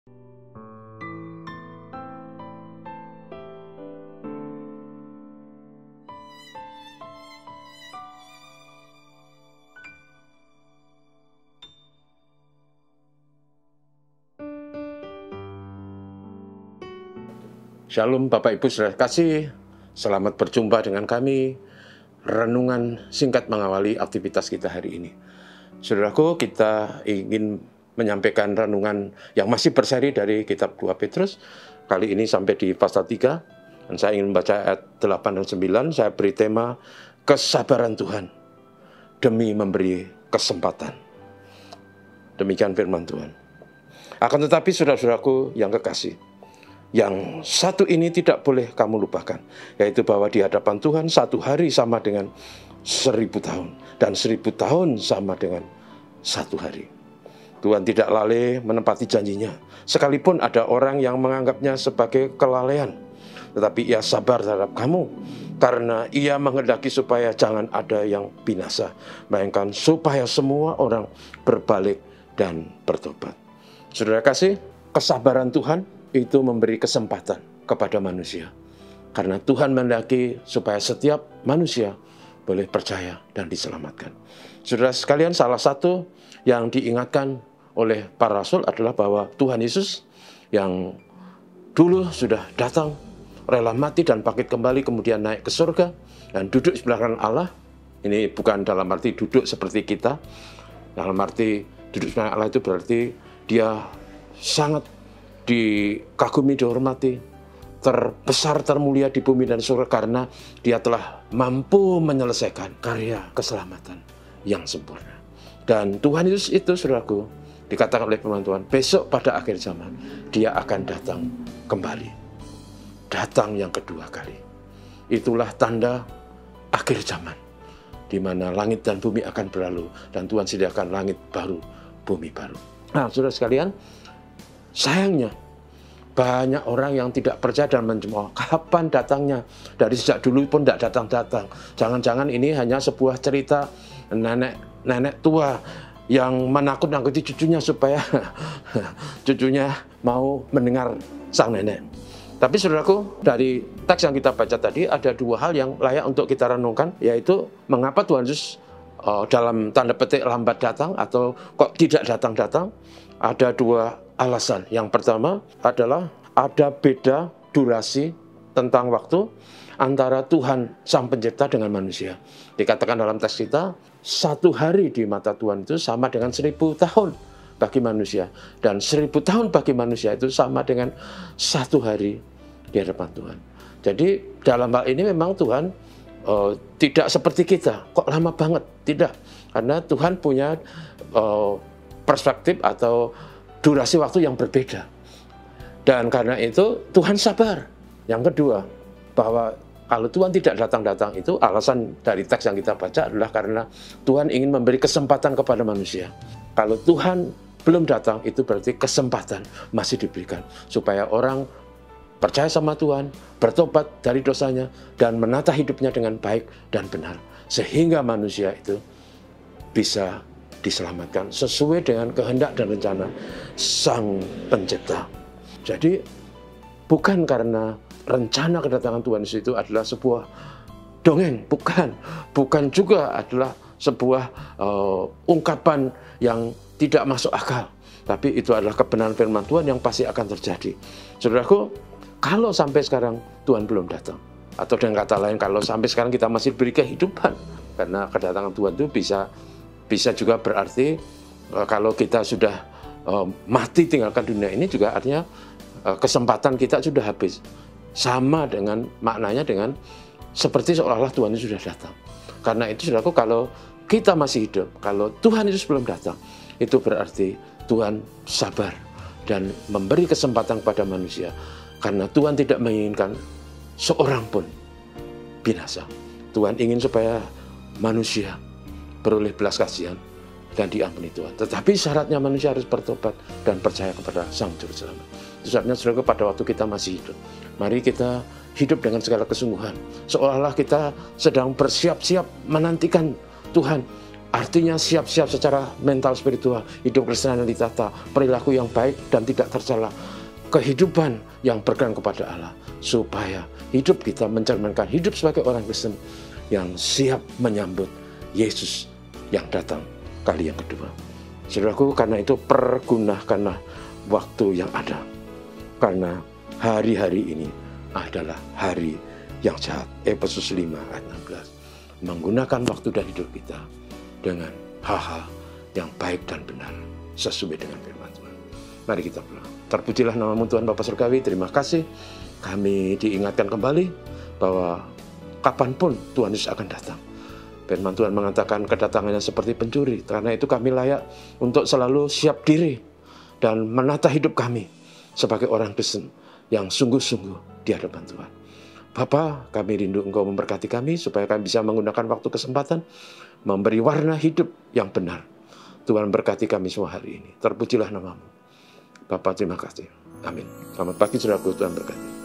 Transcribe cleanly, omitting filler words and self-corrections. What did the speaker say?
Shalom Bapak Ibu Saudara kasih, selamat berjumpa dengan kami. Renungan singkat mengawali aktivitas kita hari ini. Saudaraku, kita ingin menyampaikan renungan yang masih berseri dari kitab 2 Petrus. Kali ini sampai di pasal 3, dan saya ingin membaca ayat 8 dan 9. Saya beri tema kesabaran Tuhan demi memberi kesempatan. Demikian firman Tuhan. Akan tetapi saudara-saudaraku yang kekasih, yang satu ini tidak boleh kamu lupakan, yaitu bahwa di hadapan Tuhan satu hari sama dengan 1000 tahun, dan 1000 tahun sama dengan satu hari. Tuhan tidak lalai menepati janjinya, sekalipun ada orang yang menganggapnya sebagai kelalaian. Tetapi ia sabar terhadap kamu, karena ia menghendaki supaya jangan ada yang binasa, melainkan supaya semua orang berbalik dan bertobat. Saudara kasih, kesabaran Tuhan itu memberi kesempatan kepada manusia. Karena Tuhan menghendaki supaya setiap manusia boleh percaya dan diselamatkan. Saudara sekalian, salah satu yang diingatkan oleh para rasul adalah bahwa Tuhan Yesus yang dulu sudah datang, rela mati dan bangkit kembali, kemudian naik ke surga dan duduk sebelah kanan Allah. Ini bukan dalam arti duduk seperti kita. Dalam arti duduk sebelah Allah itu berarti dia sangat dikagumi, dihormati, terbesar, termulia di bumi dan surga, karena dia telah mampu menyelesaikan karya keselamatan yang sempurna. Dan Tuhan Yesus itu, saudaraku, dikatakan oleh firman Tuhan, besok pada akhir zaman dia akan datang kembali, datang yang kedua kali. Itulah tanda akhir zaman, di mana langit dan bumi akan berlalu dan Tuhan sediakan langit baru, bumi baru. Nah, saudara sekalian, sayangnya banyak orang yang tidak percaya dan mencemooh kapan datangnya. Dari sejak dulu pun tidak datang-datang. Jangan-jangan ini hanya sebuah cerita nenek tua yang menakut-nakuti cucunya supaya cucunya mau mendengar sang nenek. Tapi saudaraku, dari teks yang kita baca tadi ada dua hal yang layak untuk kita renungkan, yaitu mengapa Tuhan Yesus dalam tanda petik lambat datang atau kok tidak datang-datang. Ada dua alasan. Yang pertama adalah ada beda durasi tentang waktu antara Tuhan Sang Pencipta dengan manusia. Dikatakan dalam teks kita, satu hari di mata Tuhan itu sama dengan 1000 tahun bagi manusia. Dan 1000 tahun bagi manusia itu sama dengan satu hari di hadapan Tuhan. Jadi dalam hal ini memang Tuhan tidak seperti kita, kok lama banget. Tidak, karena Tuhan punya perspektif atau durasi waktu yang berbeda. Dan karena itu Tuhan sabar. Yang kedua, bahwa kalau Tuhan tidak datang-datang itu alasan dari teks yang kita baca adalah karena Tuhan ingin memberi kesempatan kepada manusia. Kalau Tuhan belum datang itu berarti kesempatan masih diberikan supaya orang percaya sama Tuhan, bertobat dari dosanya dan menata hidupnya dengan baik dan benar, sehingga manusia itu bisa diselamatkan sesuai dengan kehendak dan rencana Sang Pencipta. Jadi bukan karena rencana kedatangan Tuhan Yesus itu adalah sebuah dongeng, bukan juga adalah sebuah ungkapan yang tidak masuk akal, tapi itu adalah kebenaran firman Tuhan yang pasti akan terjadi. Saudaraku, kalau sampai sekarang Tuhan belum datang, atau dengan kata lain, kalau sampai sekarang kita masih beri kehidupan, karena kedatangan Tuhan itu bisa juga berarti kalau kita sudah mati tinggalkan dunia ini juga artinya kesempatan kita sudah habis. Sama dengan maknanya dengan seperti seolah-olah Tuhan itu sudah datang. Karena itu saudaraku, kalau kita masih hidup, kalau Tuhan itu belum datang, itu berarti Tuhan sabar dan memberi kesempatan kepada manusia. Karena Tuhan tidak menginginkan seorang pun binasa. Tuhan ingin supaya manusia beroleh belas kasihan dan diampuni Tuhan. Tetapi syaratnya manusia harus bertobat dan percaya kepada Sang Juru Selamat. Itu sebabnya saudara, pada waktu kita masih hidup, mari kita hidup dengan segala kesungguhan, seolah-olah kita sedang bersiap-siap menantikan Tuhan Artinya siap-siap secara mental spiritual, hidup Kristen yang ditata, perilaku yang baik dan tidak tercela, kehidupan yang berkenan kepada Allah, supaya hidup kita mencerminkan hidup sebagai orang Kristen yang siap menyambut Yesus yang datang kali yang kedua. Saudaraku, karena itu pergunakanlah waktu yang ada, karena hari-hari ini adalah hari yang jahat. Efesus 5 ayat 16. Menggunakan waktu dan hidup kita dengan hal-hal yang baik dan benar sesuai dengan firman Tuhan. Mari kita berdoa. Terpujilah namamu Tuhan Bapa Surgawi. Terima kasih kami diingatkan kembali bahwa kapanpun Tuhan Yesus akan datang. Firman Tuhan mengatakan kedatangannya seperti pencuri. Karena itu kami layak untuk selalu siap diri dan menata hidup kami sebagai orang Kristen yang sungguh-sungguh di hadapan Tuhan. Bapa, kami rindu Engkau memberkati kami supaya kami bisa menggunakan waktu kesempatan memberi warna hidup yang benar. Tuhan berkati kami semua hari ini. Terpujilah namamu. Bapa, terima kasih. Amin. Selamat pagi, saudaraku. Tuhan berkati.